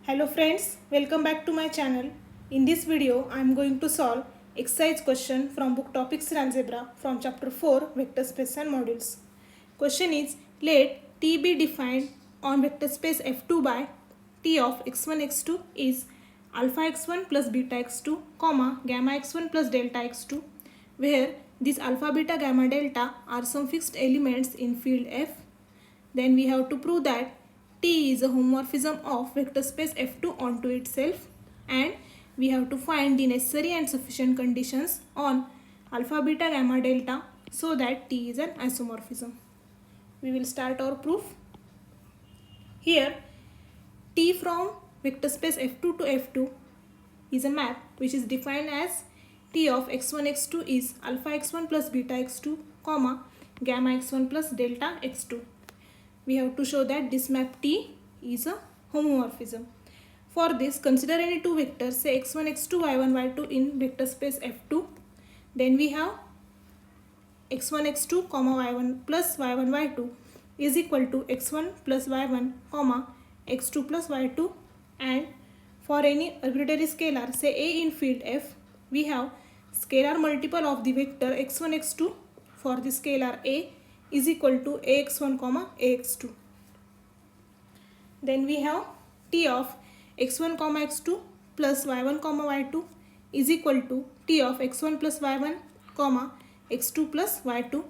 Hello friends, welcome back to my channel. In this video, I am going to solve exercise question from book Topics in Algebra from chapter 4 Vector Space and Modules. Question is, let T be defined on vector space F2 by T of x1 x2 is alpha x1 plus beta x2 comma gamma x1 plus delta x2, where these alpha beta gamma delta are some fixed elements in field F. Then we have to prove that T is a homomorphism of vector space F2 onto itself, and we have to find the necessary and sufficient conditions on alpha beta gamma delta so that T is an isomorphism. We will start our proof. Here T from vector space F2 to F2 is a map which is defined as T of x1 x2 is alpha x1 plus beta x2 comma gamma x1 plus delta x2. We have to show that this map T is a homomorphism. For this, consider any two vectors, say x1 x2 y1 y2 in vector space F2. Then we have x1 x2 comma y1 plus y1 y2 is equal to x1 plus y1 comma x2 plus y2, and for any arbitrary scalar, say A in field F, we have scalar multiple of the vector x1 x2 for the scalar A is equal to ax1 comma ax2. Then we have T of x1 comma x2 plus y1 comma y2 is equal to T of x1 plus y1 comma x2 plus y2,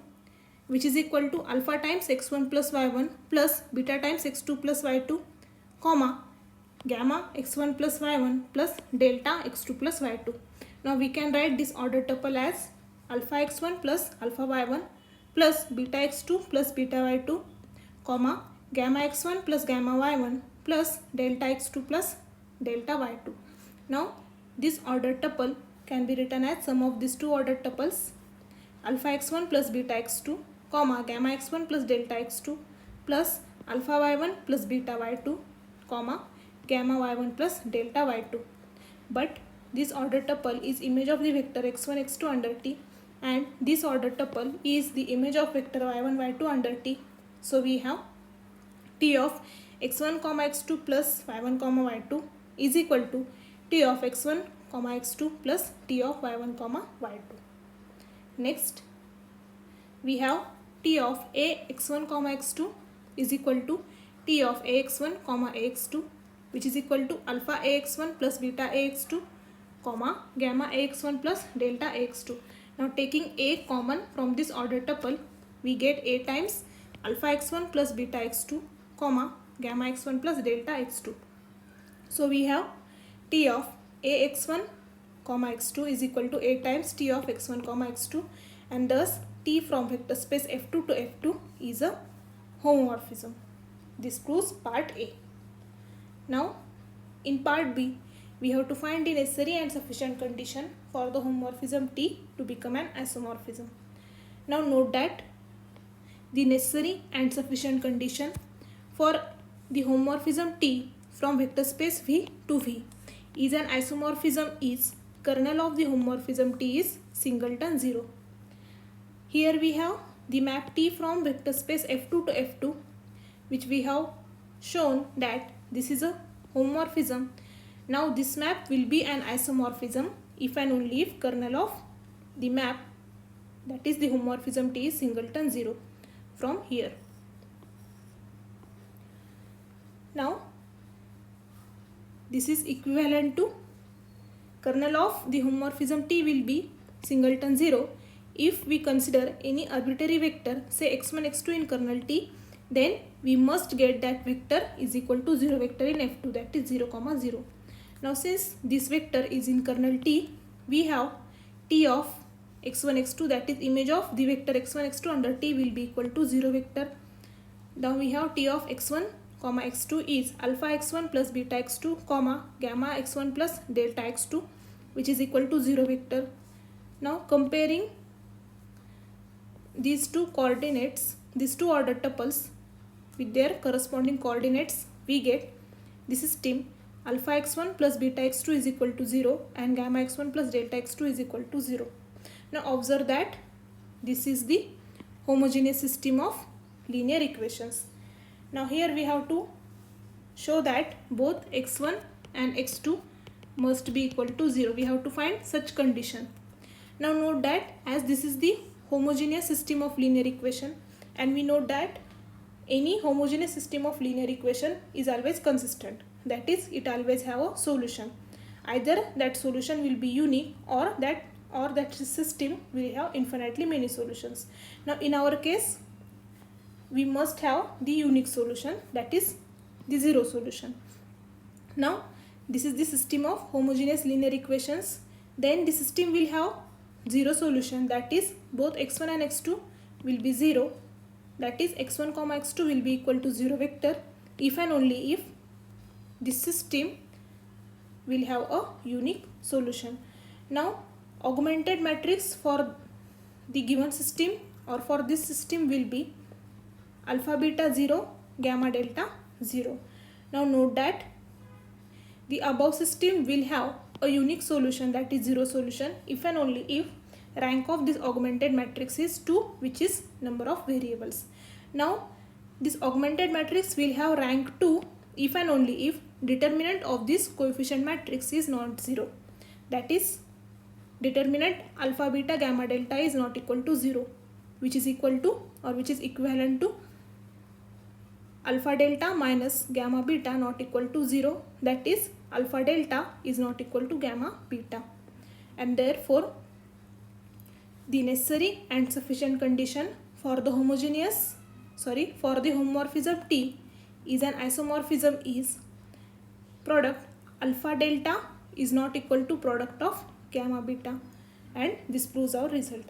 which is equal to alpha times x1 plus y1 plus beta times x2 plus y2 comma gamma x1 plus y1 plus delta x2 plus y2. Now we can write this order tuple as alpha x1 plus alpha y1 plus beta x2 plus beta y2 comma gamma x1 plus gamma y1 plus delta x2 plus delta y2. Now this order tuple can be written as sum of these two order tuples alpha x1 plus beta x2 comma gamma x1 plus delta x2 plus alpha y1 plus beta y2 comma gamma y1 plus delta y2. But this order tuple is image of the vector x1 x2 under T, and this order tuple is the image of vector y1 y2 under T. So we have T of x1 comma x2 plus y1 comma y2 is equal to T of x1 comma x2 plus T of y1 comma y2. Next we have T of a x1 comma x2 is equal to T of ax1 comma ax2, which is equal to alpha ax1 plus beta ax2 comma gamma ax1 plus delta ax2. Now taking a common from this order tuple, we get a times alpha x1 plus beta x2 comma gamma x1 plus delta x2. So we have T of ax1 comma x2 is equal to a times T of x1 comma x2, and thus T from vector space F2 to F2 is a homomorphism. This proves part A. Now in part B, we have to find the necessary and sufficient condition for the homomorphism T to become an isomorphism. Now note that the necessary and sufficient condition for the homomorphism T from vector space V to V is an isomorphism is kernel of the homomorphism T is singleton 0. Here we have the map T from vector space F2 to F2, which we have shown that this is a homomorphism. Now this map will be an isomorphism if and only if kernel of the map, that is the homomorphism T, is singleton 0 from here. Now this is equivalent to kernel of the homomorphism T will be singleton 0 if we consider any arbitrary vector, say x1 x2 in kernel T, then we must get that vector is equal to 0 vector in F2, that is 0 comma 0. Now since this vector is in kernel T, we have T of x1 x2, that is image of the vector x1 x2 under T, will be equal to 0 vector. Now we have T of x1 comma x2 is alpha x1 plus beta x2 comma gamma x1 plus delta x2, which is equal to 0 vector. Now comparing these two coordinates, these two order tuples with their corresponding coordinates, we get this is T alpha x1 plus beta x2 is equal to 0 and gamma x1 plus delta x2 is equal to 0. Now observe that this is the homogeneous system of linear equations. Now here we have to show that both x1 and x2 must be equal to 0. We have to find such condition. Now note that as this is the homogeneous system of linear equation, and we know that any homogeneous system of linear equation is always consistent, that is it always have a solution. Either that solution will be unique or that system will have infinitely many solutions. Now in our case we must have the unique solution, that is the zero solution. Now this is the system of homogeneous linear equations. Then the system will have zero solution, that is both x1 and x2 will be 0, that is x1 comma x2 will be equal to 0 vector if and only if this system will have a unique solution. Now augmented matrix for the given system or for this system will be alpha beta 0 gamma delta 0. Now note that the above system will have a unique solution, that is zero solution, if and only if rank of this augmented matrix is 2, which is number of variables. Now this augmented matrix will have rank 2 if and only if determinant of this coefficient matrix is not 0, that is determinant alpha beta gamma delta is not equal to 0, which is equal to or which is equivalent to alpha delta minus gamma beta not equal to 0, that is alpha delta is not equal to gamma beta. And therefore the necessary and sufficient condition for the homomorphism T is an isomorphism is product alpha delta is not equal to product of gamma beta, and this proves our result.